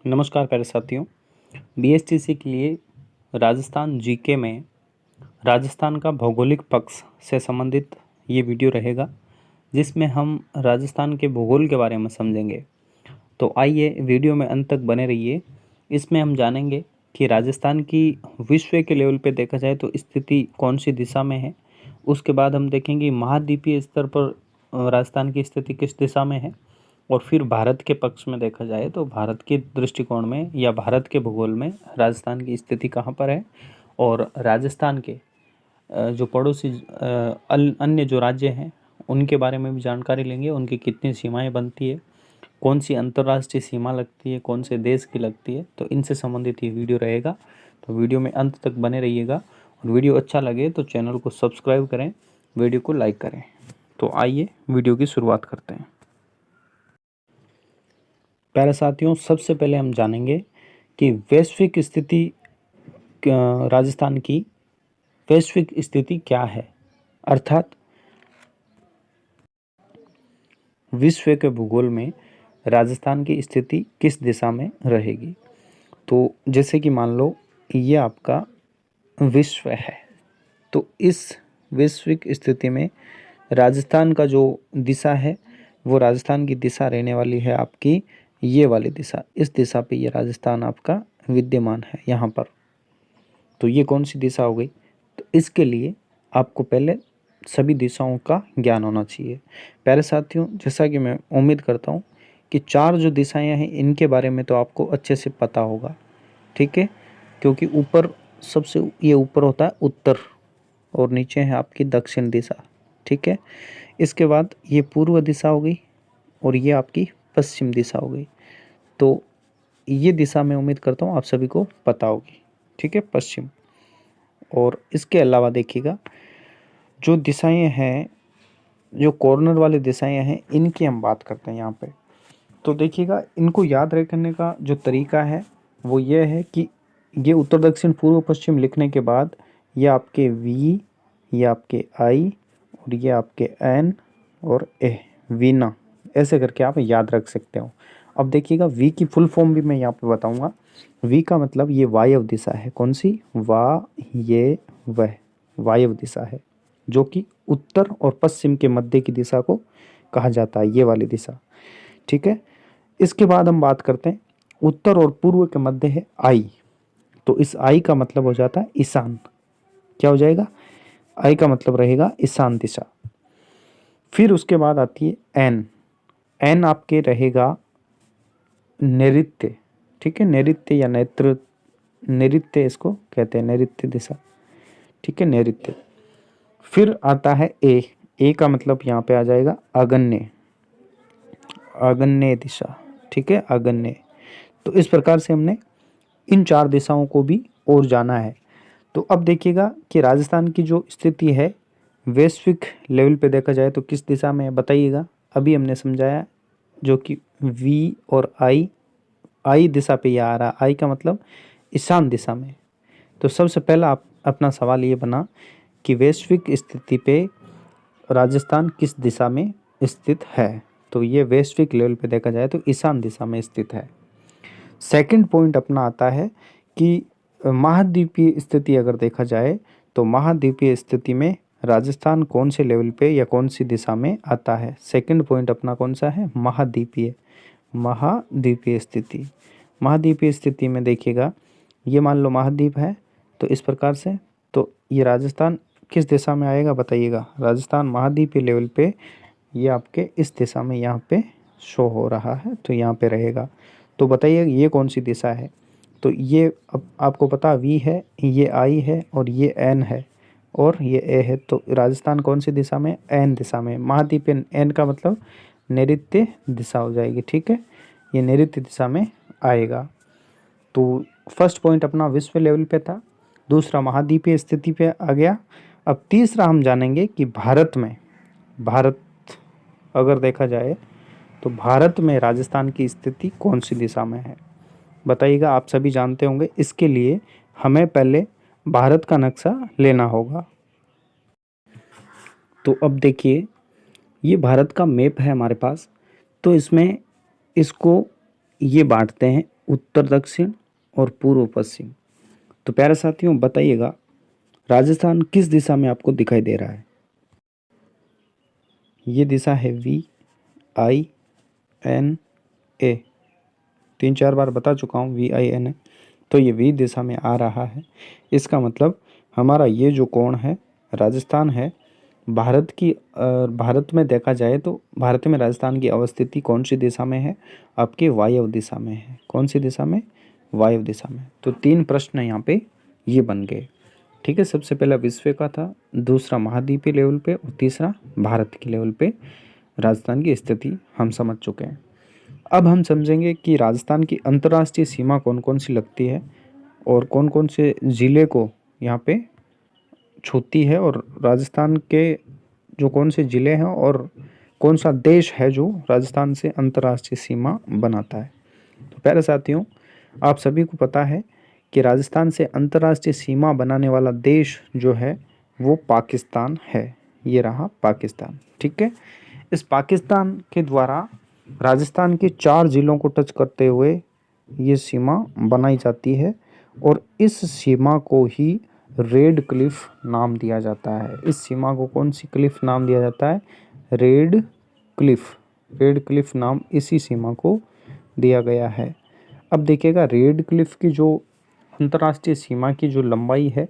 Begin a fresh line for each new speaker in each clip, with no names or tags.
नमस्कार प्यारे साथियों। बीएसटीसी के लिए राजस्थान जीके में राजस्थान का भौगोलिक पक्ष से संबंधित ये वीडियो रहेगा, जिसमें हम राजस्थान के भूगोल के बारे में समझेंगे। तो आइए वीडियो में अंत तक बने रहिए। इसमें हम जानेंगे कि राजस्थान की विश्व के लेवल पे देखा जाए तो स्थिति कौन सी दिशा में है। उसके बाद हम देखेंगे महाद्वीपीय स्तर पर राजस्थान की स्थिति किस दिशा में है। और फिर भारत के पक्ष में देखा जाए तो भारत के दृष्टिकोण में या भारत के भूगोल में राजस्थान की स्थिति कहाँ पर है। और राजस्थान के जो पड़ोसी अन्य जो राज्य हैं उनके बारे में भी जानकारी लेंगे। उनकी कितनी सीमाएं बनती है, कौन सी अंतर्राष्ट्रीय सीमा लगती है, कौन से देश की लगती है, तो इनसे संबंधित ये वीडियो रहेगा। तो वीडियो में अंत तक बने रहिएगा। और वीडियो अच्छा लगे तो चैनल को सब्सक्राइब करें, वीडियो को लाइक करें। तो आइए वीडियो की शुरुआत करते हैं। प्यारे साथियों, सबसे पहले हम जानेंगे कि वैश्विक स्थिति राजस्थान की वैश्विक स्थिति क्या है, अर्थात विश्व के भूगोल में राजस्थान की स्थिति किस दिशा में रहेगी। तो जैसे कि मान लो ये आपका विश्व है, तो इस वैश्विक स्थिति में राजस्थान का जो दिशा है वो राजस्थान की दिशा रहने वाली है आपकी ये वाली दिशा। इस दिशा पे ये राजस्थान आपका विद्यमान है यहाँ पर। तो ये कौन सी दिशा हो गई? तो इसके लिए आपको पहले सभी दिशाओं का ज्ञान होना चाहिए। प्यारे साथियों, जैसा कि मैं उम्मीद करता हूँ कि चार जो दिशाएं हैं इनके बारे में तो आपको अच्छे से पता होगा, ठीक है। क्योंकि ऊपर सबसे ये ऊपर होता है उत्तर और नीचे है आपकी दक्षिण दिशा, ठीक है। इसके बाद ये पूर्व दिशा हो गई और ये आपकी पश्चिम दिशा हो गई। तो ये दिशा मैं उम्मीद करता हूँ आप सभी को पता होगी, ठीक है, पश्चिम। और इसके अलावा देखिएगा जो दिशाएं हैं, जो कॉर्नर वाली दिशाएं हैं, इनकी हम बात करते हैं यहाँ पे। तो देखिएगा इनको याद रखने का जो तरीका है वो ये है कि ये उत्तर दक्षिण पूर्व पश्चिम लिखने के बाद ये आपके वी, ये आपके आई और ये आपके एन और ए, वीना, ऐसे करके आप याद रख सकते हो। अब देखिएगा वी की फुल फॉर्म भी मैं यहाँ पे बताऊंगा। वी का मतलब ये वायव्य दिशा है। कौन सी? ये वह वायव्य दिशा है, जो कि उत्तर और पश्चिम के मध्य की दिशा को कहा जाता है, ये वाली दिशा, ठीक है। इसके बाद हम बात करते हैं उत्तर और पूर्व के मध्य है आई। तो इस आई का मतलब हो जाता है ईशान। क्या हो जाएगा? आई का मतलब रहेगा ईशान दिशा। फिर उसके बाद आती है एन। एन आपके रहेगा नैऋत्य, ठीक है, नैऋत्य या नेत्र, नैऋत्य इसको कहते हैं, नैऋत्य दिशा, ठीक है, नैऋत्य। फिर आता है ए। ए का मतलब यहाँ पे आ जाएगा आग्नेय, आग्नेय दिशा, ठीक है, आग्नेय। तो इस प्रकार से हमने इन चार दिशाओं को भी और जाना है। तो अब देखिएगा कि राजस्थान की जो स्थिति है वैश्विक लेवल पे देखा जाए तो किस दिशा में है, बताइएगा। अभी हमने समझाया जो कि वी और आई दिशा पे ये आ रहा। आई का मतलब ईशान दिशा में। तो सबसे पहला आप अपना सवाल ये बना कि वैश्विक स्थिति पे राजस्थान किस दिशा में स्थित है। तो ये वैश्विक लेवल पे देखा जाए तो ईशान दिशा में स्थित है। सेकंड पॉइंट अपना आता है कि महाद्वीपीय स्थिति अगर देखा जाए तो महाद्वीपीय स्थिति में राजस्थान कौन से लेवल पे या कौन सी दिशा में आता है। सेकंड पॉइंट अपना कौन सा है? महाद्वीपीय, महाद्वीपीय स्थिति। महाद्वीपीय स्थिति में देखिएगा ये मान लो महाद्वीप है, तो इस प्रकार से तो ये राजस्थान किस दिशा में आएगा बताइएगा। राजस्थान महाद्वीपीय लेवल पे ये आपके इस दिशा में यहाँ पे शो हो रहा है, तो यहाँ पे रहेगा। तो बताइए ये कौन सी दिशा है। तो ये अब आपको पता वी है, ये आई है और ये एन है और ये ए है। तो राजस्थान कौन सी दिशा में? एन दिशा में। महाद्वीपीय एन का मतलब नैऋत्य दिशा हो जाएगी, ठीक है, ये नैऋत्य दिशा में आएगा। तो फर्स्ट पॉइंट अपना विश्व लेवल पे था, दूसरा महाद्वीपीय स्थिति पे आ गया। अब तीसरा हम जानेंगे कि भारत में, भारत अगर देखा जाए तो भारत में राजस्थान की स्थिति कौन सी दिशा में है, बताइएगा। आप सभी जानते होंगे, इसके लिए हमें पहले भारत का नक्शा लेना होगा। तो अब देखिए ये भारत का मैप है हमारे पास। तो इसमें इसको ये बांटते हैं उत्तर दक्षिण और पूर्व पश्चिम। तो प्यारे साथियों बताइएगा, राजस्थान किस दिशा में आपको दिखाई दे रहा है? ये दिशा है VINA। 3-4 बार बता चुका हूँ VINA। तो ये V दिशा में आ रहा है। इसका मतलब हमारा ये जो कोण है, राजस्थान है, भारत में देखा जाए तो भारत में राजस्थान की अवस्थिति कौन सी दिशा में है? आपके वायव्य दिशा में है। कौन सी दिशा में? वायव्य दिशा में। तो 3 प्रश्न यहाँ पे ये बन गए। ठीक है, सबसे पहला विश्व का था, दूसरा महाद्वीपीय लेवल पे और तीसरा भारत के लेवल पे राजस्थान की स्थिति हम समझ चुके हैं। अब हम समझेंगे कि राजस्थान की अंतर्राष्ट्रीय सीमा कौन कौन सी लगती है और कौन कौन से ज़िले को यहाँ पे छूती है, और राजस्थान के जो कौन से ज़िले हैं और कौन सा देश है जो राजस्थान से अंतर्राष्ट्रीय सीमा बनाता है। तो प्यारे साथियों, आप सभी को पता है कि राजस्थान से अंतर्राष्ट्रीय सीमा बनाने वाला देश जो है वो पाकिस्तान है। ये रहा पाकिस्तान। ठीक है, इस पाकिस्तान के द्वारा राजस्थान के 4 ज़िलों को टच करते हुए ये सीमा बनाई जाती है, और इस सीमा को ही रेड क्लिफ नाम दिया जाता है। इस सीमा को कौन सी क्लिफ नाम दिया जाता है? Red Cliff. रेड क्लिफ नाम इसी सीमा को दिया गया है। अब देखिएगा, रेड क्लिफ की जो अंतर्राष्ट्रीय सीमा की जो लंबाई है,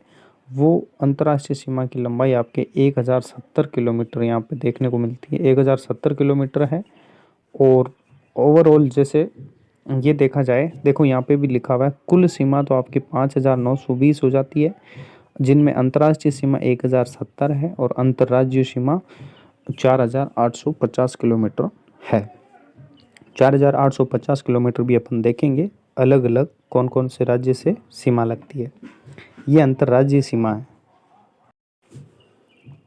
वो अंतर्राष्ट्रीय सीमा की लंबाई आपके 1070 किलोमीटर यहाँ पे देखने को मिलती है। 1070 किलोमीटर है। और ओवरऑल जैसे ये देखा जाए, देखो यहाँ पे भी लिखा हुआ है, कुल सीमा तो आपकी 5920 हो जाती है, जिनमें अंतर्राष्ट्रीय सीमा 1070 है और अंतर्राज्यीय सीमा 4850 किलोमीटर है। 4850 किलोमीटर भी अपन देखेंगे अलग अलग कौन कौन से राज्य से सीमा लगती है। ये अंतर्राज्यीय सीमा है।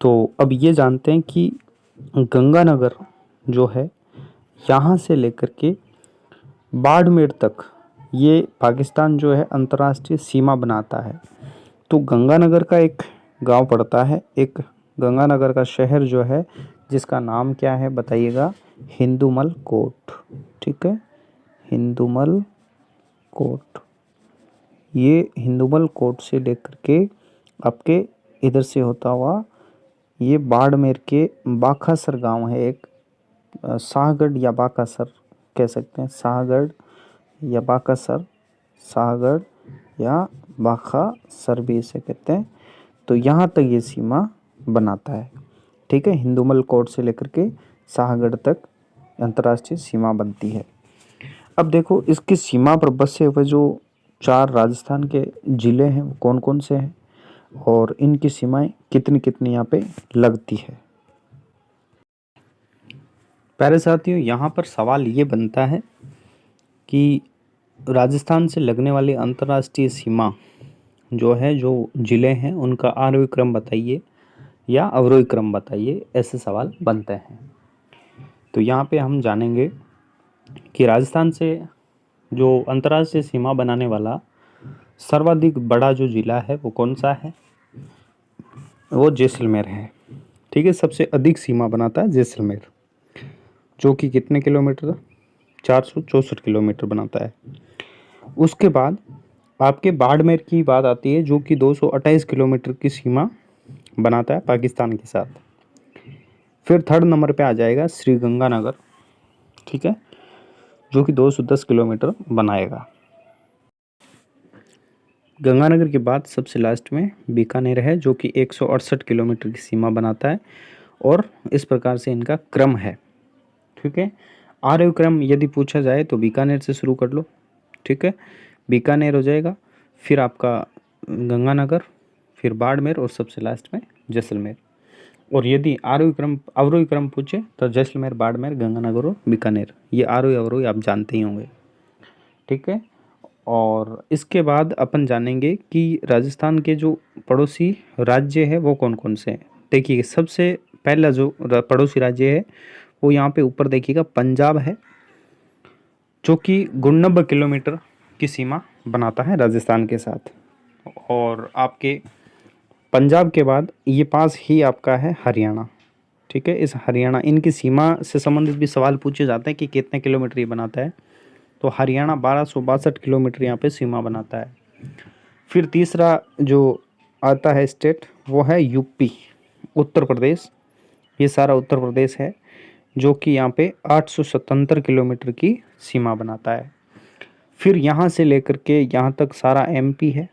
तो अब ये जानते हैं कि गंगानगर जो है, यहाँ से लेकर के बाड़मेर तक ये पाकिस्तान जो है अंतर्राष्ट्रीय सीमा बनाता है। तो गंगानगर का एक गांव पड़ता है, एक गंगानगर का शहर जो है, जिसका नाम क्या है बताइएगा? हिंदुमल कोट। ठीक है, हिंदुमल कोट। ये हिंदुमल कोट से लेकर के आपके इधर से होता हुआ ये बाड़मेर के बाखासर गांव है, एक शाहगढ़ या बाकासर कह सकते हैं, शाहगढ़ या बाकासर, शाहगढ़ या बाखासर भी इसे कहते हैं। तो यहाँ तक ये सीमा बनाता है। ठीक है, हिंदुमल कोट से लेकर के शाहगढ़ तक अंतर्राष्ट्रीय सीमा बनती है। अब देखो, इसकी सीमा पर बसे हुए जो 4 राजस्थान के ज़िले हैं वो कौन कौन से हैं, और इनकी सीमाएं कितनी कितनी यहाँ पे लगती है। प्यारे साथियों, यहाँ पर सवाल ये बनता है कि राजस्थान से लगने वाली अंतर्राष्ट्रीय सीमा जो है, जो ज़िले हैं, उनका आरोही क्रम बताइए या अवरोही क्रम बताइए, ऐसे सवाल बनते हैं। तो यहाँ पे हम जानेंगे कि राजस्थान से जो अंतर्राष्ट्रीय सीमा बनाने वाला सर्वाधिक बड़ा जो ज़िला है वो कौन सा है? वो जैसलमेर है। ठीक है, सबसे अधिक सीमा बनाता है जैसलमेर, जो कि कितने किलोमीटर? 464 किलोमीटर बनाता है। उसके बाद आपके बाड़मेर की बात आती है, जो कि 228 किलोमीटर की सीमा बनाता है पाकिस्तान के साथ। फिर थर्ड नंबर पे आ जाएगा श्री गंगानगर। ठीक है, जो कि 210 किलोमीटर बनाएगा। गंगानगर के बाद सबसे लास्ट में बीकानेर है, जो कि 168 किलोमीटर की सीमा बनाता है। और इस प्रकार से इनका क्रम है। ठीक है, आरोही क्रम यदि पूछा जाए तो बीकानेर से शुरू कर लो। ठीक है, बीकानेर हो जाएगा, फिर आपका गंगानगर, फिर बाड़मेर और सबसे लास्ट में जैसलमेर। और यदि अवरोही क्रम पूछे तो जैसलमेर, बाड़मेर, गंगानगर और बीकानेर। ये आरोही अवरोही आप जानते ही होंगे। ठीक है, और इसके बाद अपन जानेंगे कि राजस्थान के जो पड़ोसी राज्य है वो कौन कौन से हैं। देखिए, सबसे पहला जो पड़ोसी राज्य है वो यहाँ पे ऊपर देखिएगा पंजाब है, जो कि 89 किलोमीटर की सीमा बनाता है राजस्थान के साथ। और आपके पंजाब के बाद ये पास ही आपका है हरियाणा। ठीक है, इस हरियाणा, इनकी सीमा से संबंधित भी सवाल पूछे जाते हैं कि कितने किलोमीटर ये बनाता है। तो हरियाणा 1262 किलोमीटर यहाँ पे सीमा बनाता है। फिर तीसरा जो आता है स्टेट वो है यूपी, उत्तर प्रदेश। ये सारा उत्तर प्रदेश है जो कि यहाँ पे 877 किलोमीटर की सीमा बनाता है। फिर यहाँ से लेकर के यहाँ तक सारा एमपी है,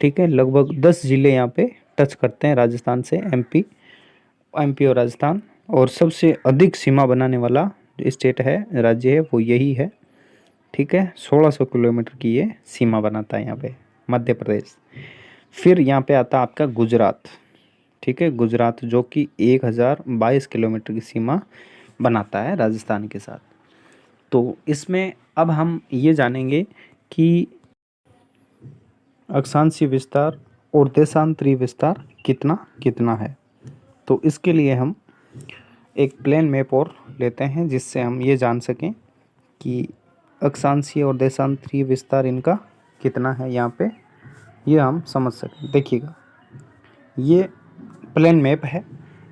ठीक है। लगभग 10 ज़िले यहाँ पे टच करते हैं राजस्थान से, एमपी और राजस्थान। और सबसे अधिक सीमा बनाने वाला जो स्टेट है, राज्य है, वो यही है, ठीक है। 1600 किलोमीटर की ये सीमा बनाता है यहाँ पे मध्य प्रदेश। फिर यहाँ पे आता है आपका गुजरात, ठीक है। गुजरात जो कि 1022 किलोमीटर की सीमा बनाता है राजस्थान के साथ। तो इसमें अब हम ये जानेंगे कि अक्षांशीय विस्तार और देशांतरीय विस्तार कितना कितना है। तो इसके लिए हम एक प्लेन मैप और लेते हैं जिससे हम ये जान सकें कि अक्षांशीय और देशांतरीय विस्तार इनका कितना है यहाँ पे, ये हम समझ सकें। देखिएगा, ये प्लेन मैप है,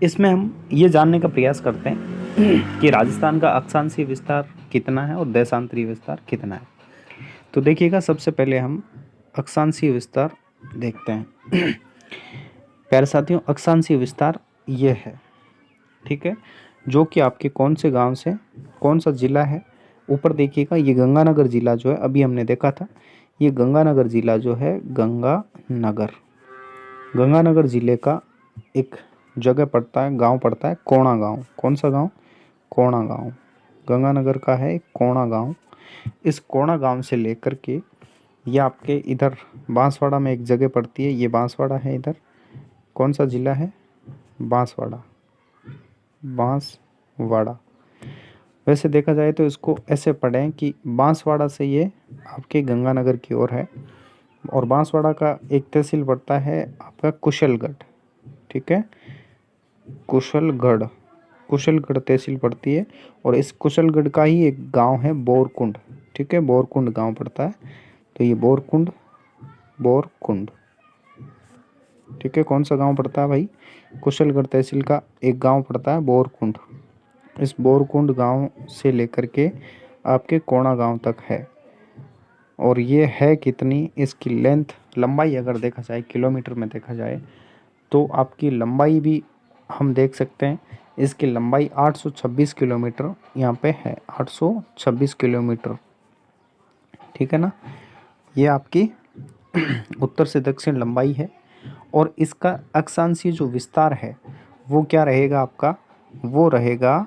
इसमें हम ये जानने का प्रयास करते हैं कि राजस्थान का अक्षांशीय विस्तार कितना है और देशांतरीय विस्तार कितना है। तो देखिएगा, सबसे पहले हम अक्षांशीय विस्तार देखते हैं। प्यारे साथियों, अक्षांशीय विस्तार ये है, ठीक है, जो कि आपके कौन से गांव से कौन सा ज़िला है। ऊपर देखिएगा, ये गंगानगर ज़िला जो है, अभी हमने देखा था, ये गंगानगर ज़िला जो है, गंगानगर ज़िले का एक जगह पड़ता है, गांव पड़ता है कोणा गांव। कौन सा गांव? कोणा गांव। गंगानगर का है कोणा गांव। इस कोणा गांव से लेकर के ये आपके इधर बांसवाड़ा में एक जगह पड़ती है, ये बांसवाड़ा है इधर। कौन सा ज़िला है? बांसवाड़ा। बांसवाड़ा। वैसे देखा जाए तो इसको ऐसे पढ़ें कि बांसवाड़ा से ये आपके गंगानगर की ओर है, और बांसवाड़ा का एक तहसील पड़ता है आपका कुशलगढ़, ठीक है। कुशलगढ़ तहसील पड़ती है, और इस कुशलगढ़ का ही एक गांव है बोरकुंड, ठीक है। बोरकुंड गांव पड़ता है, तो ये बोरकुंड, ठीक है। कौन सा गांव पड़ता है भाई? कुशलगढ़ तहसील का एक गांव पड़ता है बोरकुंड। इस बोरकुंड गांव से लेकर के आपके कोणा गांव तक है। और ये है कितनी, इसकी लेंथ, लंबाई अगर देखा जाए, किलोमीटर में देखा जाए, तो आपकी लंबाई भी हम देख सकते हैं। इसकी लंबाई 826 किलोमीटर यहाँ पे है, 826 किलोमीटर, ठीक है ना। ये आपकी उत्तर से दक्षिण लंबाई है। और इसका अक्षांशीय जो विस्तार है वो क्या रहेगा आपका? वो रहेगा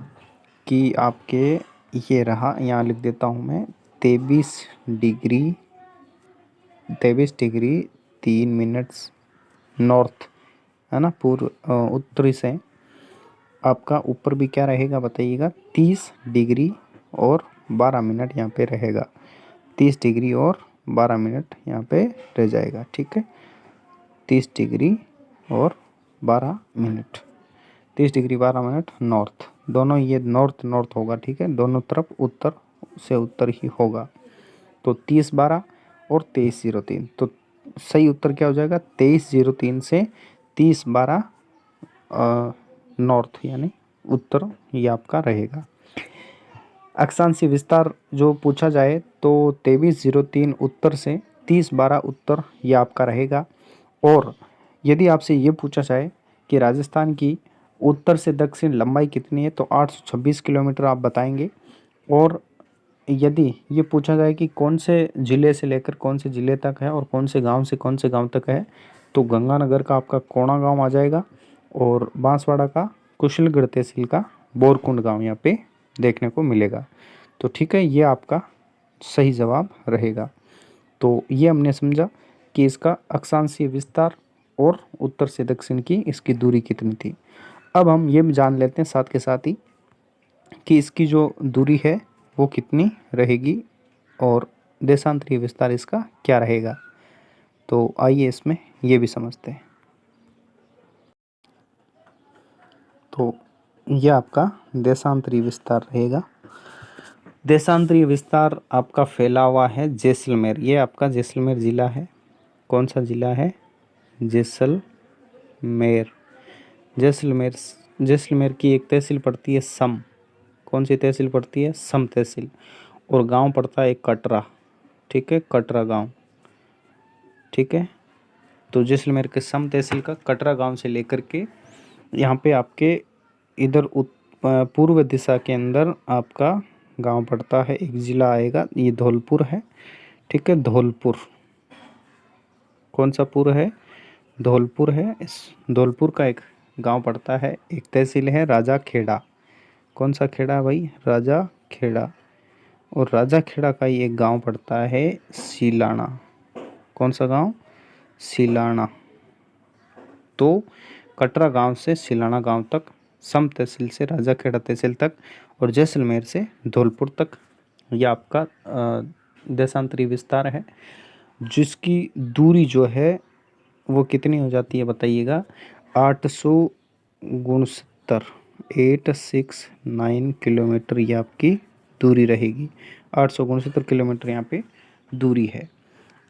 कि आपके, ये रहा, यहाँ लिख देता हूँ मैं, 23 डिग्री 3 मिनट्स नॉर्थ, है ना, पूर्व उत्तरी से। आपका ऊपर भी क्या रहेगा बताइएगा? 30 डिग्री और 12 मिनट यहाँ पे रहेगा। 30 डिग्री और 12 मिनट यहाँ पे रह जाएगा, ठीक है। 30 डिग्री और 12 मिनट, 30 डिग्री 12 मिनट नॉर्थ, दोनों ये नॉर्थ होगा, ठीक है। दोनों तरफ उत्तर से उत्तर ही होगा। तो 30/12 और 23/03, तो सही उत्तर क्या हो जाएगा? 23/03 से 30/12 नॉर्थ यानी उत्तर, ये आपका रहेगा। अक्षांशीय विस्तार जो पूछा जाए तो 23/03 उत्तर से 30/12 उत्तर, ये आपका रहेगा। और यदि आपसे ये पूछा जाए कि राजस्थान की उत्तर से दक्षिण लंबाई कितनी है, तो 826 किलोमीटर आप बताएंगे। और यदि ये पूछा जाए कि कौन से ज़िले से लेकर कौन से ज़िले तक है और कौन से गांव से कौन से गांव तक है, तो गंगानगर का आपका कोणा गांव आ जाएगा, और बांसवाड़ा का कुशलगढ़ तहसील का बोरकुंड गांव यहाँ पे देखने को मिलेगा। तो ठीक है, ये आपका सही जवाब रहेगा। तो ये हमने समझा कि इसका अक्षांशीय विस्तार और उत्तर से दक्षिण की इसकी दूरी कितनी थी। अब हम ये जान लेते हैं साथ के साथ ही कि इसकी जो दूरी है वो कितनी रहेगी और देशांतरीय विस्तार इसका क्या रहेगा। तो आइए इसमें ये भी समझते हैं। तो यह आपका देशांतरीय विस्तार रहेगा। देशांतरीय विस्तार आपका फैला हुआ है जैसलमेर, ये आपका जैसलमेर ज़िला है। कौन सा ज़िला है? जैसलमेर। जैसलमेर की एक तहसील पड़ती है सम। कौन सी तहसील पड़ती है? सम तहसील। और गांव पड़ता है कटरा, ठीक है, कटरा गांव, ठीक है। तो जैसलमेर के सम तहसील का कटरा गांव से लेकर के यहाँ पे आपके इधर पूर्व दिशा के अंदर आपका गांव पड़ता है, एक ज़िला आएगा, ये धौलपुर है, ठीक है, धौलपुर। कौन सा पुर है? धौलपुर है। इस धौलपुर का एक गांव पड़ता है, एक तहसील है राजा खेड़ा। कौन सा खेड़ा भाई? राजा खेड़ा। और राजा खेड़ा का ही एक गांव पड़ता है सिलाना। कौन सा गांव? सिलाना। तो कटरा गांव से सिलाना गांव तक, सम तहसील से राजा खेड़ा तहसील तक, और जैसलमेर से धौलपुर तक, यह आपका देशांतरी विस्तार है, जिसकी दूरी जो है वो कितनी हो जाती है बताइएगा? 869 किलोमीटर ये आपकी दूरी रहेगी। 869 किलोमीटर यहाँ पे दूरी है।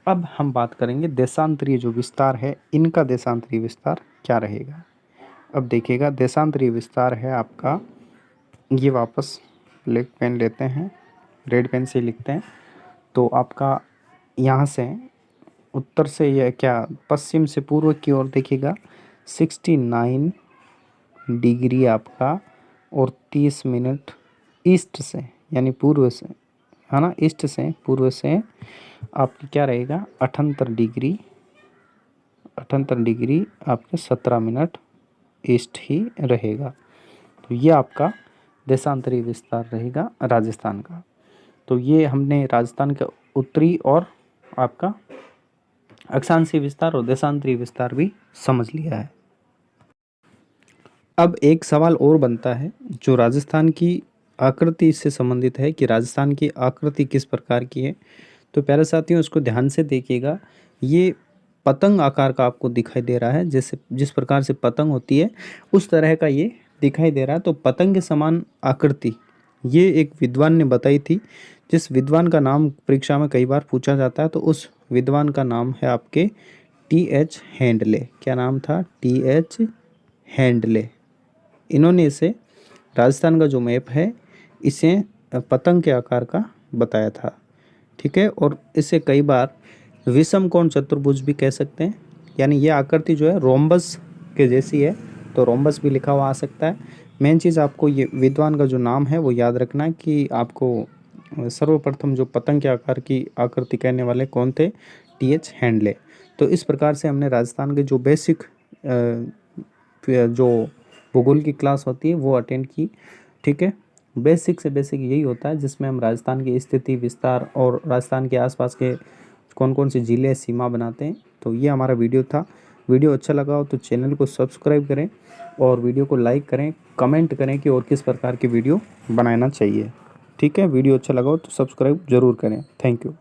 अब हम बात करेंगे देशांतरीय जो विस्तार है, इनका देशांतरीय विस्तार क्या रहेगा। अब देखिएगा, देशांतरीय विस्तार है आपका, ये वापस ब्लैक पेन लेते हैं, रेड पेन से लिखते हैं। तो आपका यहाँ से उत्तर से यह क्या, पश्चिम से पूर्व की ओर देखिएगा 69 डिग्री आपका, और 30 मिनट ईस्ट से, यानी पूर्व से, है ना, ईस्ट से पूर्व से आपकी क्या रहेगा? 78 डिग्री, 78 डिग्री आपके 17 मिनट ईस्ट ही रहेगा। तो ये आपका देशांतरी विस्तार रहेगा राजस्थान का। तो ये हमने राजस्थान का उत्तरी और आपका अक्षांशीय विस्तार और देशांतरी विस्तार भी समझ लिया है। अब एक सवाल और बनता है जो राजस्थान की आकृति से संबंधित है, कि राजस्थान की आकृति किस प्रकार की है। तो प्यारे साथियों, उसको ध्यान से देखिएगा। ये पतंग आकार का आपको दिखाई दे रहा है, जैसे जिस प्रकार से पतंग होती है उस तरह का ये दिखाई दे रहा है। तो पतंग के समान आकृति ये एक विद्वान ने बताई थी, जिस विद्वान का नाम परीक्षा में कई बार पूछा जाता है। तो उस विद्वान का नाम है आपके T.H. हैंडले। क्या नाम था? T.H. हैंडले। इन्होंने इसे, राजस्थान का जो मैप है, इसे पतंग के आकार का बताया था, ठीक है। और इसे कई बार विषम कोण चतुर्भुज भी कह सकते हैं, यानी ये आकृति जो है रोम्बस के जैसी है, तो रोम्बस भी लिखा हुआ आ सकता है। मेन चीज़ आपको ये विद्वान का जो नाम है वो याद रखना है, कि आपको सर्वप्रथम जो पतंग के आकार की आकृति कहने वाले कौन थे? T.H. हैंडले। तो इस प्रकार से हमने राजस्थान के जो बेसिक जो भूगोल की क्लास होती है वो अटेंड की, ठीक है। बेसिक से बेसिक यही होता है, जिसमें हम राजस्थान की स्थिति, विस्तार और राजस्थान के आसपास के कौन कौन से ज़िले सीमा बनाते हैं। तो ये हमारा वीडियो था। वीडियो अच्छा लगा हो तो चैनल को सब्सक्राइब करें और वीडियो को लाइक करें, कमेंट करें कि और किस प्रकार की वीडियो बनाना चाहिए, ठीक है। वीडियो अच्छा लगा हो तो सब्सक्राइब ज़रूर करें। Thank you.